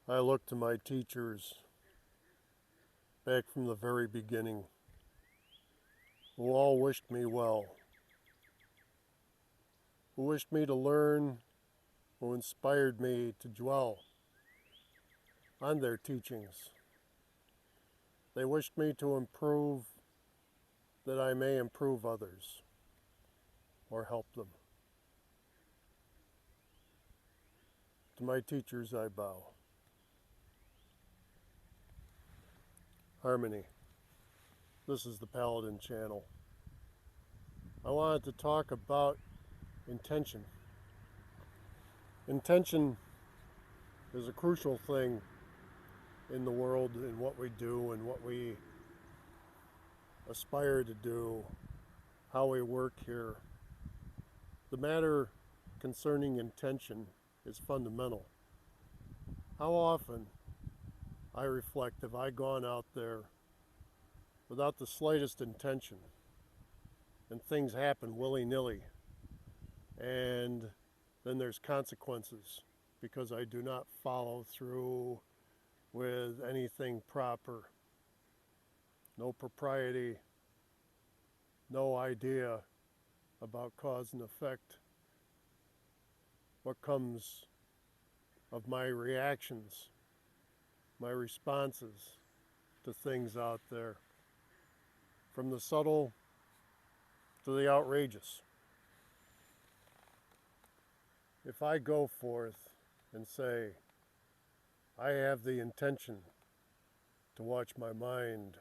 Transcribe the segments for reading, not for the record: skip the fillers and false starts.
I look to my teachers back from the very beginning, who all wished me well, who wished me to learn, who inspired me to dwell on their teachings. They wished me to improve that I may improve others or help them. To my teachers I bow. Harmony. This is the Paladin channel. I wanted to talk about intention. Intention is a crucial thing in the world, in what we do and what we aspire to do, how we work here. The matter concerning intention is fundamental. How often, I reflect, have I gone out there without the slightest intention and things happen willy-nilly, and then there's consequences because I do not follow through with anything proper. No propriety, no idea about cause and effect. What comes of my reactions, my responses to things out there, from the subtle to the outrageous. If I go forth and say, I have the intention to watch my mind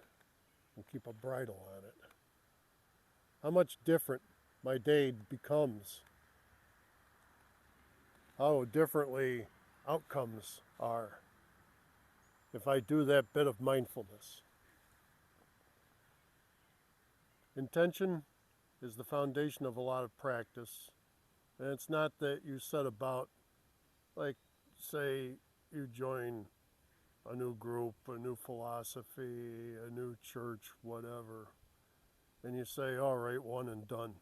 and keep a bridle on it, how much different my day becomes, how differently outcomes are if I do that bit of mindfulness. Intention is the foundation of a lot of practice, and it's not that you set about, like, say, you join a new group, a new philosophy, a new church, whatever, and you say, all right, one and done.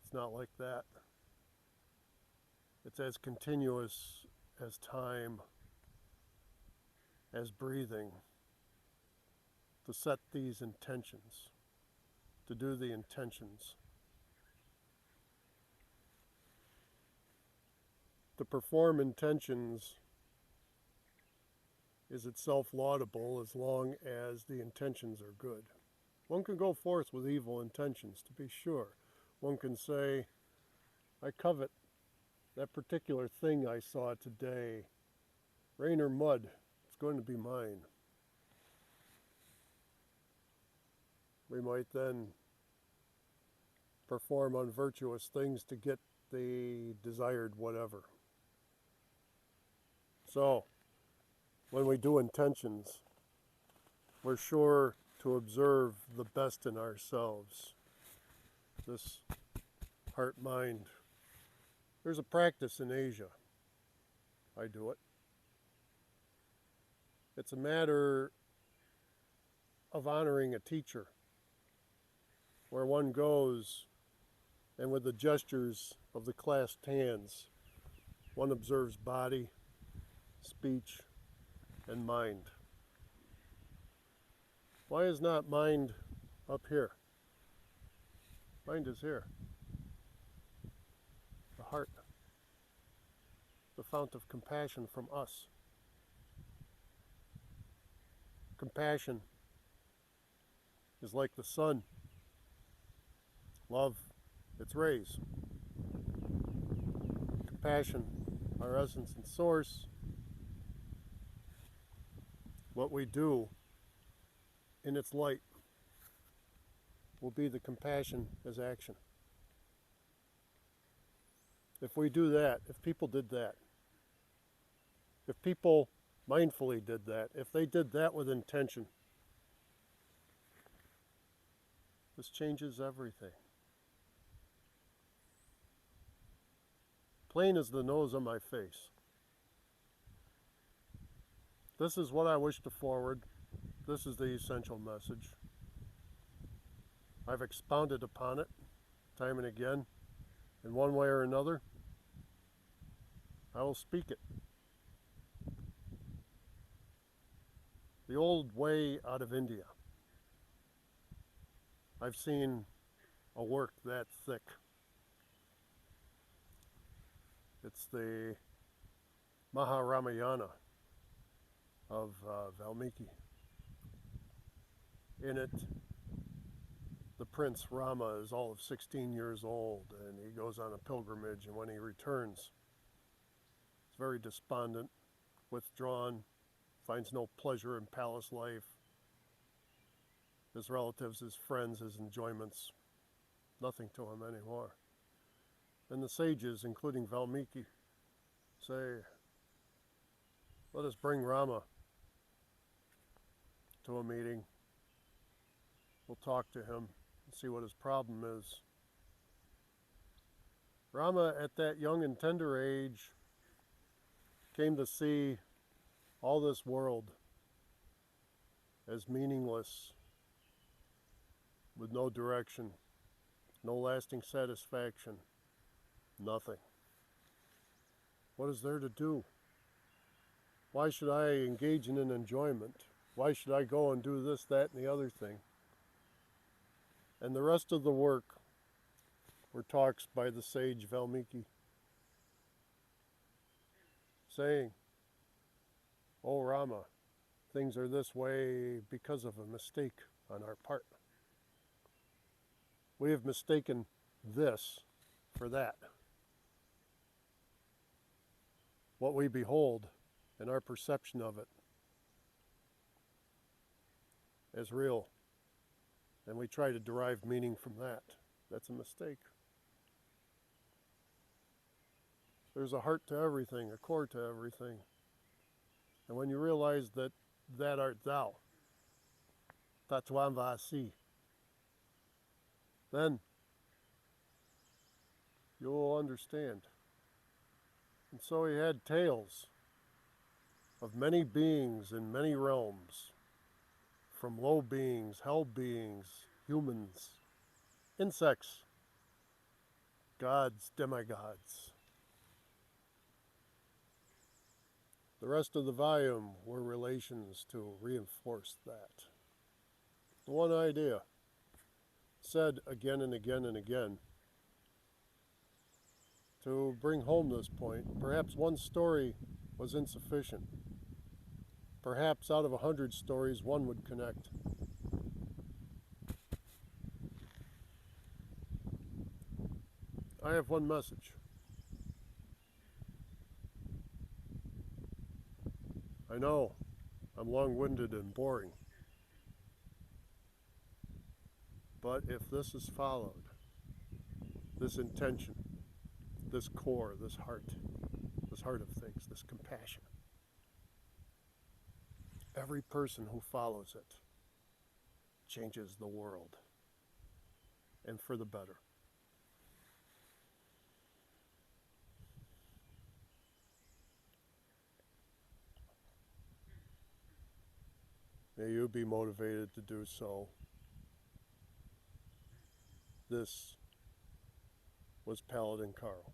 It's not like that. It's as continuous as time, as breathing, to set these intentions, to do the intentions. To perform intentions is itself laudable as long as the intentions are good. One can go forth with evil intentions, to be sure. One can say, I covet that particular thing I saw today. Rain or mud, it's going to be mine. We might then perform unvirtuous things to get the desired whatever. So, when we do intentions, we're sure to observe the best in ourselves. This heart-mind. There's a practice in Asia. I do it. It's a matter of honoring a teacher, where one goes and with the gestures of the clasped hands, one observes body, speech, and mind. Why is not mind up here? Mind is here. The heart. The fount of compassion from us. Compassion is like the sun. Love, its rays. Compassion, our essence and source. What we do in its light will be the compassion as action. If we do that, if people did that, if people mindfully did that, if they did that with intention, this changes everything. Plain as the nose on my face. This is what I wish to forward. This is the essential message. I've expounded upon it time and again. In one way or another, I will speak it. the old way out of India. I've seen a work that thick. It's the Maharamayana of Valmiki. In it, the Prince Rama is all of 16 years old, and he goes on a pilgrimage, and when he returns, he's very despondent, withdrawn, finds no pleasure in palace life. His relatives, his friends, his enjoyments, nothing to him anymore. And the sages, including Valmiki, say, let us bring Rama to a meeting. We'll talk to him and see what his problem is. Rama, at that young and tender age, came to see all this world as meaningless, with no direction, no lasting satisfaction, nothing. What is there to do? Why should I engage in an enjoyment? Why should I go and do this, that, and the other thing? And the rest of the work were talks by the sage Valmiki, saying, "Oh Rama, things are this way because of a mistake on our part. We have mistaken this for that. What we behold and our perception of it as real, and we try to derive meaning from that. That's a mistake. There's a heart to everything, a core to everything. And when you realize that that art thou, Tatvam Vasi, then you will understand." And so he had tales of many beings in many realms, from low beings, hell beings, humans, insects, gods, demigods. The rest of the volume were relations to reinforce that. The one idea, said again and again and again, to bring home this point. Perhaps one story was insufficient. Perhaps out of 100 stories, one would connect. I have one message. I know I'm long-winded and boring, but if this is followed, this intention, this core, this heart of things, this compassion, every person who follows it changes the world, and for the better. May you be motivated to do so. This was Paladin Carl.